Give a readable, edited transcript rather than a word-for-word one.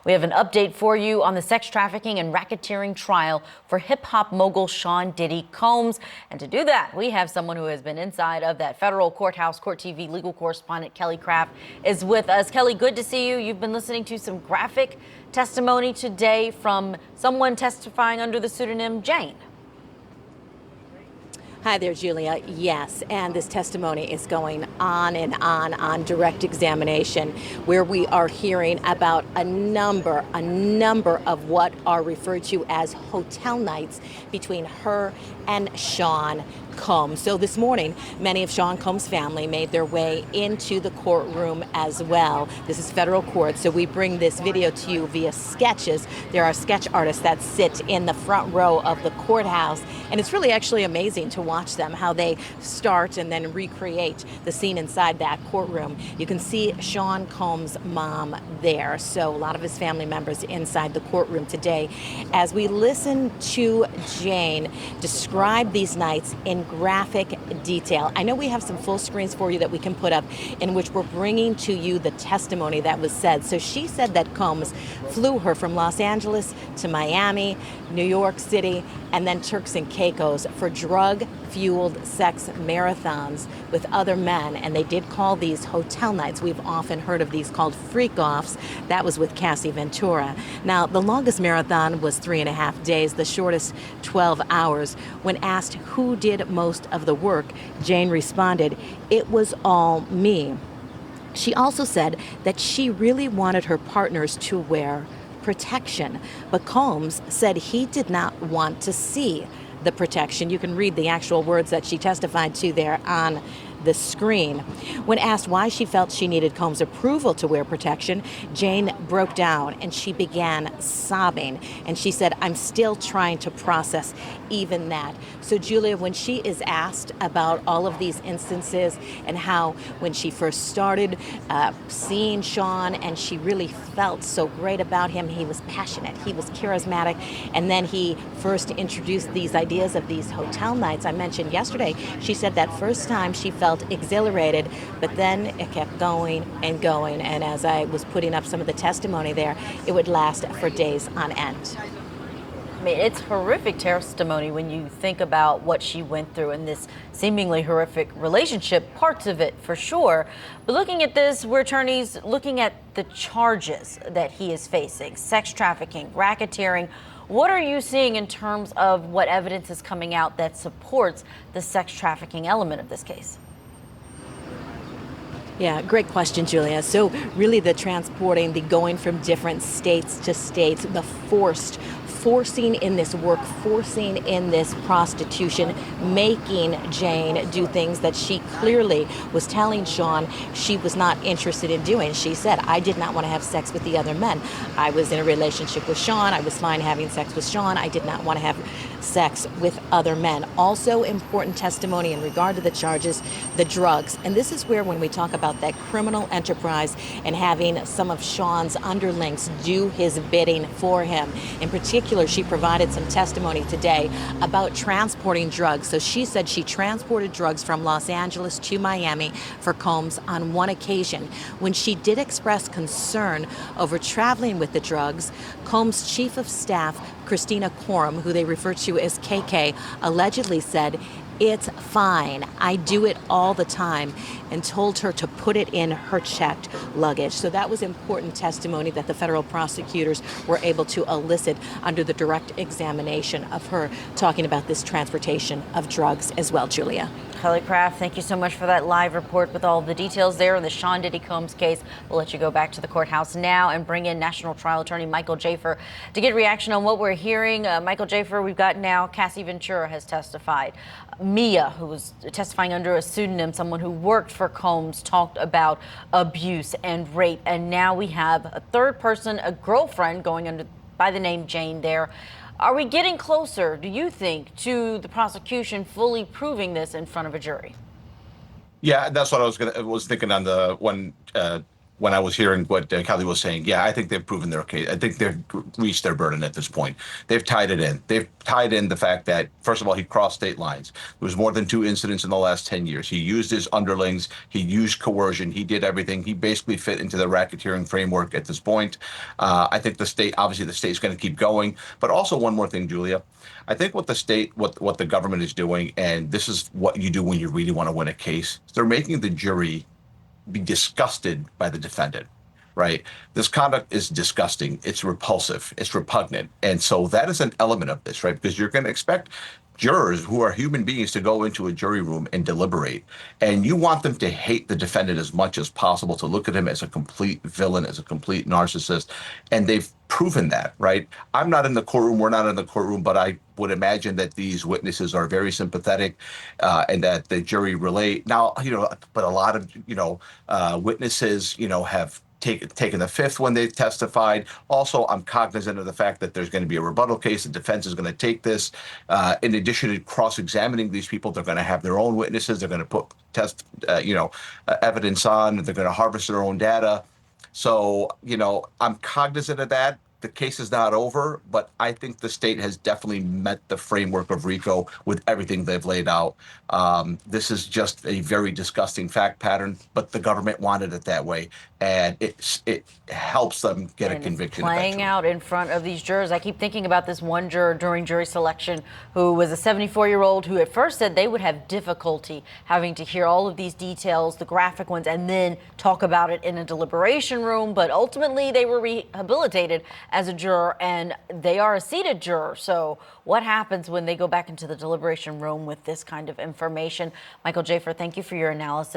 We have an update for you on the sex trafficking and racketeering trial for hip-hop mogul Sean Diddy Combs. And to do that, we have someone who has been inside of that federal courthouse. Court TV legal correspondent Kelly Craft is with us. Kelly, good to see you. You've been listening to some graphic testimony today from someone testifying under the pseudonym Jane. Hi there, Julia. Yes, and this testimony is going on and on direct examination, where we are hearing about a number of what are referred to as hotel nights between her and Sean Combs. So this morning, many of Sean Combs' family made their way into the courtroom as well. This is federal court, so we bring this video to you via sketches. There are sketch artists that sit in the front row of the courthouse, and it's really actually amazing to watch them, how they start and then recreate the scene inside that courtroom. You can see Sean Combs' mom there, so a lot of his family members inside the courtroom today. As we listen to Jane describe these nights in graphic detail. I know we have some full screens for you that we can put up in which we're bringing to you the testimony that was said. So she said that Combs flew her from Los Angeles to Miami, New York City, and then Turks and Caicos for drug-fueled sex marathons with other men, and they did call these hotel nights. We've often heard of these called freak-offs. That was with Cassie Ventura. Now, the longest marathon was 3.5 days, the shortest 12 hours. When asked who did most of the work, Jane responded, "It was all me." She also said that she really wanted her partners to wear protection, but Combs said he did not want to see the protection. You can read the actual words that she testified to there on the screen. When asked why she felt she needed Combs' approval to wear protection, Jane broke down and she began sobbing. And she said, "I'm still trying to process even that." So Julia, when she is asked about all of these instances and how when she first started seeing Sean and she really felt so great about him, he was passionate, he was charismatic, and then he first introduced these ideas of these hotel nights I mentioned yesterday, she said that first time she felt exhilarated, but then it kept going and going. And as I was putting up some of the testimony there, it would last for days on end. I mean, it's horrific testimony when you think about what she went through in this seemingly horrific relationship, parts of it for sure. But looking at this, we're attorneys looking at the charges that he is facing: sex trafficking, racketeering. What are you seeing in terms of what evidence is coming out that supports the sex trafficking element of this case? Yeah, great question, Julia. So really the transporting, the going from different states to states, the forcing in this work, forcing in this prostitution, making Jane do things that she clearly was telling Sean she was not interested in doing. She said, "I did not want to have sex with the other men. I was in a relationship with Sean. I was fine having sex with Sean. I did not want to have sex with other men." Also important testimony in regard to the charges, the drugs. And this is where when we talk about that criminal enterprise and having some of Sean's underlings do his bidding for him. In particular, she provided some testimony today about transporting drugs. So she said she transported drugs from Los Angeles to Miami for Combs on one occasion. When she did express concern over traveling with the drugs, Combs' chief of staff, Christina Coram, who they refer to as KK, allegedly said, "It's fine. I do it all the time," and told her to put it in her checked luggage. So that was important testimony that the federal prosecutors were able to elicit under the direct examination of her, talking about this transportation of drugs as well, Julia. Kelly Craft, thank you so much for that live report with all of the details there in the Sean Diddy Combs case. We'll let you go back to the courthouse now and bring in National Trial Attorney Michael Jaffer to get reaction on what we're hearing. Michael Jaffer, we've got now Cassie Ventura has testified. Mia, who was testifying under a pseudonym, someone who worked for Combs, talked about abuse and rape. And now we have a third person, a girlfriend, going under by the name Jane there. Are we getting closer, do you think, to the prosecution fully proving this in front of a jury? Yeah, that's what I was thinking on the when when I was hearing what Kelly was saying, yeah, I think they've proven their case. I think they've reached their burden at this point. They've tied it in. They've tied in the fact that, first of all, he crossed state lines. There was more than 2 incidents in the last 10 years. He used his underlings. He used coercion. He did everything. He basically fit into the racketeering framework at this point. I think the state, obviously, the state's going to keep going. But also, one more thing, Julia. I think what the state, what the government is doing, and this is what you do when you really want to win a case, they're making the jury be disgusted by the defendant, right? This conduct is disgusting. It's repulsive. It's repugnant. And so that is an element of this, right? Because you're going to expect jurors who are human beings to go into a jury room and deliberate. And you want them to hate the defendant as much as possible, to look at him as a complete villain, as a complete narcissist. And they've proven that, right? I'm not in the courtroom. We're not in the courtroom, but I would imagine that these witnesses are very sympathetic and that the jury relate. Now, but a lot of, witnesses, have taken the fifth when they testified. Also, I'm cognizant of the fact that there's going to be a rebuttal case. The defense is going to take this. In addition to cross-examining these people, they're going to have their own witnesses. They're going to put evidence on. They're going to harvest their own data. So, I'm cognizant of that. The case is not over, but I think the state has definitely met the framework of RICO with everything they've laid out. This is just a very disgusting fact pattern, but the government wanted it that way, and it helps them get a conviction. Playing eventually out in front of these jurors. I keep thinking about this one juror during jury selection who was a 74-year-old who at first said they would have difficulty having to hear all of these details, the graphic ones, and then talk about it in a deliberation room, but ultimately they were rehabilitated as a juror, and they are a seated juror. So what happens when they go back into the deliberation room with this kind of information? Michael Jafer, thank you for your analysis.